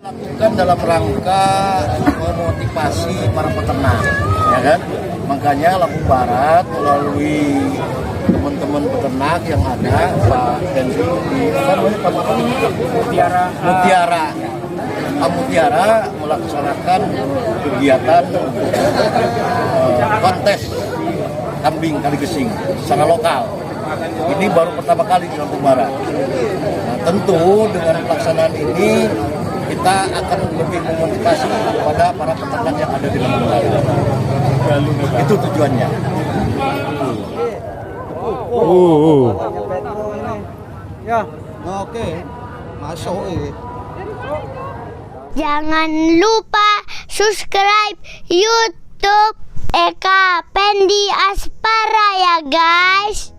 Lakukan dalam rangka memotivasi para peternak, ya kan? Makanya Lampung Barat melalui teman-teman peternak yang ada, Pak Henry di Mutiara melaksanakan kegiatan kontes kambing kaligesing secara lokal. Ini baru pertama kali di Lampung Barat. Nah, tentu dengan pelaksanaan ini kita akan lebih memotivasi kepada para peternak yang ada di Lampung Barat. Itu tujuannya. Ya, oke. Masuk ini. Jangan lupa subscribe YouTube Eka Pendi Aspara ya guys.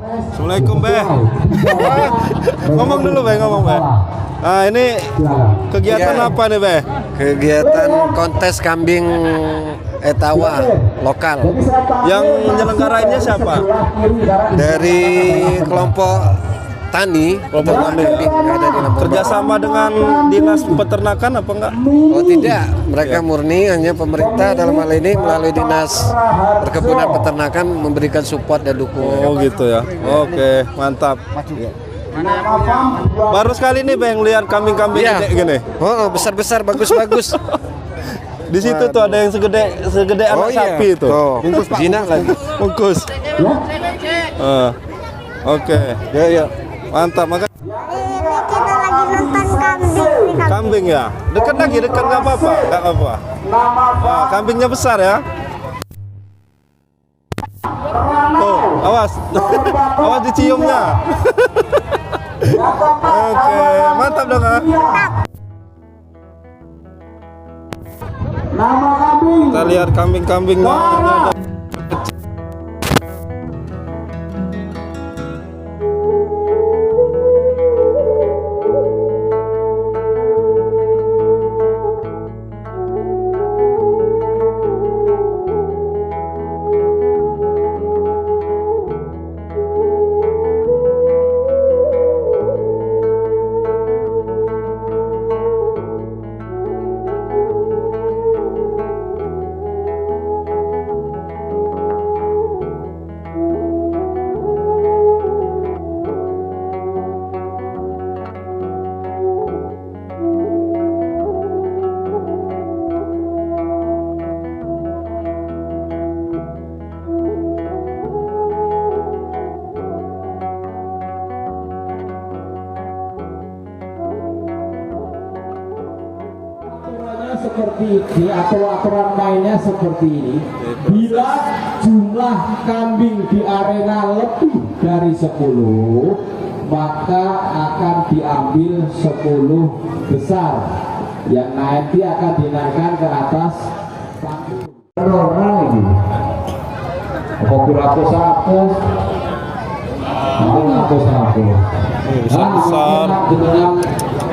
Assalamualaikum, Be. Ngomong dulu, Be, ngomong, Be. Nah, ini kegiatan apa nih, Be? Kegiatan kontes kambing etawa lokal. Yang menyelenggarainnya siapa? Dari kelompok tani, Kelompok tani. kambing yang ada di Lampung Kerjasama dengan dinas peternakan apa enggak? Barat. Oh tidak, mereka murni hanya pemerintah dalam hal ini melalui dinas perkebunan peternakan memberikan support dan dukungan. Oh gitu ya. Oke, mantap. Baru sekali nih, Bang, lihat kambing-kambing Iya. gede gini. Oh besar-besar, bagus-bagus. Di situ tuh ada yang segede anak iya. sapi itu. Oh, jinak lagi. Bungkus. Oke. Ya. Mantap. Maka Ini kita lagi nonton kambing. kambing ya. Dekat lagi, dekat nggak apa-apa. Nggak apa-apa. Nah, kambingnya besar ya. Tuh, awas. Awas diciumnya. Oke, mantap dong, ah. lihat kambing-kambingnya. Ini ada seperti ini atau aturan mainnya seperti ini. Bila jumlah kambing di arena lebih dari 10, maka akan diambil 10 besar yang nanti akan dinaikkan ke atas panggung. Orang ini hapus besar-besar.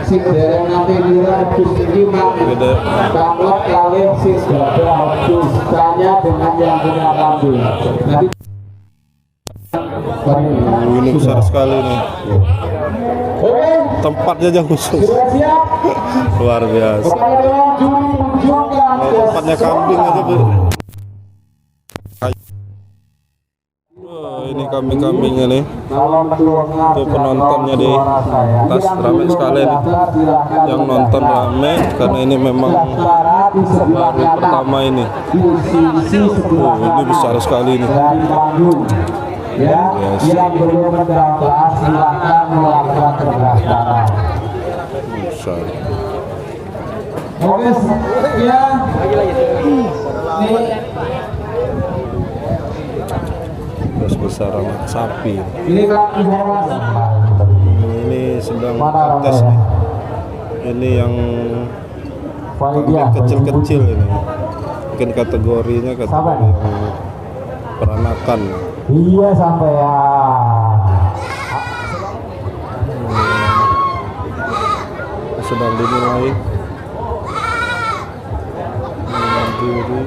Si dereng nanti nilai habis ini download kalian si sudah habis tanya dengan yang punya kambing. Nanti ini besar sekali nih. oke, Tempatnya aja khusus. sudah siap. Luar biasa. Kepada juri tunjukkan Tempatnya kambing aja, Bu. Wah, ini kambing-kambingnya nih. Tuh penontonnya di atas rame sekali nih. Yang nonton rame karena ini memang baru pertama ini. Ini besar sekali nih. Dari Bandung. Ya, yang belum mendaftar silakan melakukan pendaftaran. Besar. Oke, ya. Ini Terus besar anak sapi. ini kan informasi. Ini sedang Mana tes orangnya? nih. Ini yang Panitia kecil-kecil ini. Mungkin kategorinya kategori yang peranakan. Iya sampai ya. Sedang dinilai. Juri.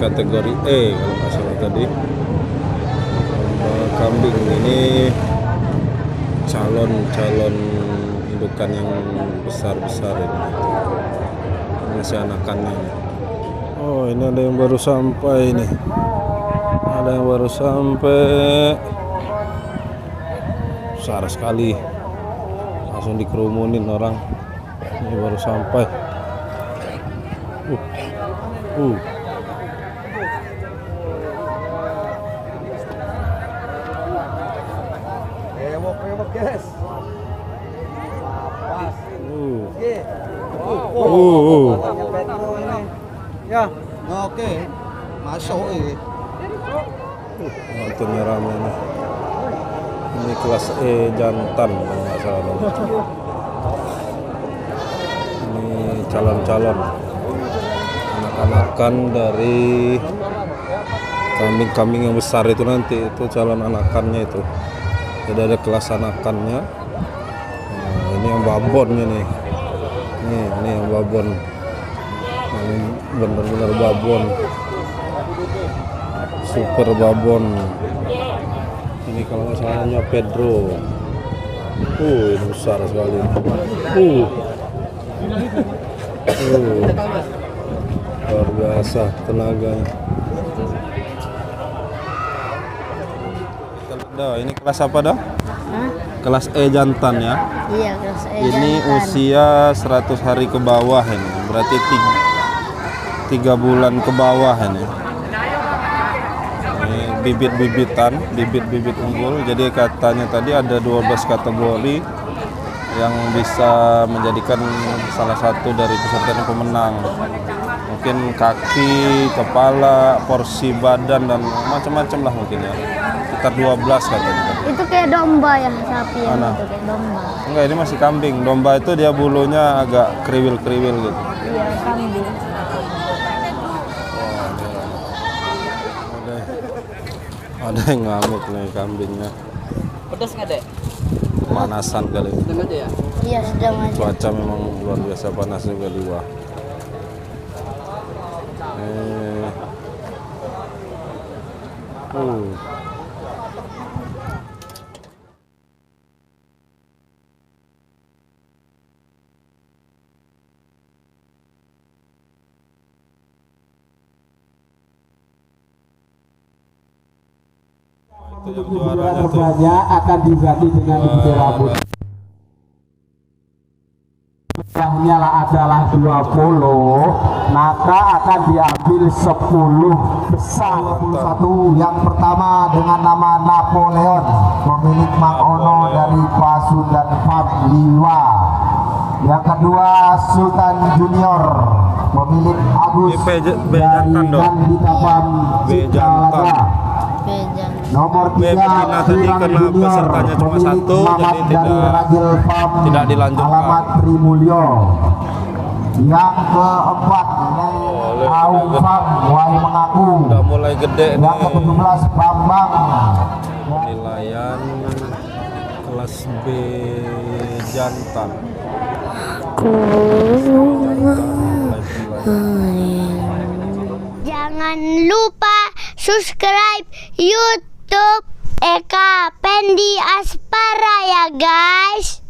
Kategori E kalau nggak salah tadi. Kambing ini calon indukan yang besar ini. Masih anakannya. Oh, ini ada yang baru sampai nih. Ada yang baru sampai. Besar sekali. Langsung dikerumunin orang. Ini baru sampai. Ya, oke, masuk ini. Nontonnya rame nih. Ini kelas E jantan kalau nggak salah. Ini calon-calon anak-anakan dari kambing-kambing yang besar itu nanti itu calon anakannya itu. Jadi ada kelas anakannya. Nah, ini yang babonnya nih. Ini yang babon. Yang benar-benar babon. Super babon. Ini kalau nggak salahnya Pedro. Ini besar sekali. Luar biasa tenaganya. Ini kelas apa dah? Kelas E jantan ya. Iya, kelas E Ini jantan. usia 100 hari ke bawah ini. Berarti 3 bulan ke bawah ini. Ini bibit-bibit unggul. Jadi katanya tadi ada 12 kategori yang bisa menjadikan salah satu dari peserta yang pemenang. mungkin kaki, kepala, porsi badan dan macam-macam lah mungkin ya. Sekitar 12 katanya. Itu kayak domba ya, sapi ya, Mana? itu kayak domba. Enggak, ini masih kambing. Domba itu dia bulunya agak kriwil-kriwil gitu. Iya, kambing. Ada yang ngamuk nih kambingnya. Pedas nggak dek? Pemanasan kali ini. Sedang aja ya. Iya, sedang aja. Cuaca memang luar biasa panas juga di bawah. Itu yang juaranya tuh. Terbanya akan diganti dengan bendera putih. Jumlahnya adalah 20, maka akan diambil 10 besar. 21 yang pertama dengan nama Napoleon, pemilik Makono dari Pasundan Fadliwa. Yang kedua Sultan Junior, pemilik Agus Ini dari Bejantan dong. Gandita Farm Ciptalaga. Bejan. Nomor 3 Betina tadi Kiran karena Junior, pesertanya cuma pemilik satu, Mamat jadi dari Ragil Farm tidak dilanjutkan. Alamat Trimulyo. Yang keempat ini Aung Farm Wai Mengaku. Udah mulai gede Yang nih. ke-17 Bambang. Penilaian kelas B jantan. Jangan lupa subscribe YouTube Eka Pendi Aspara ya guys.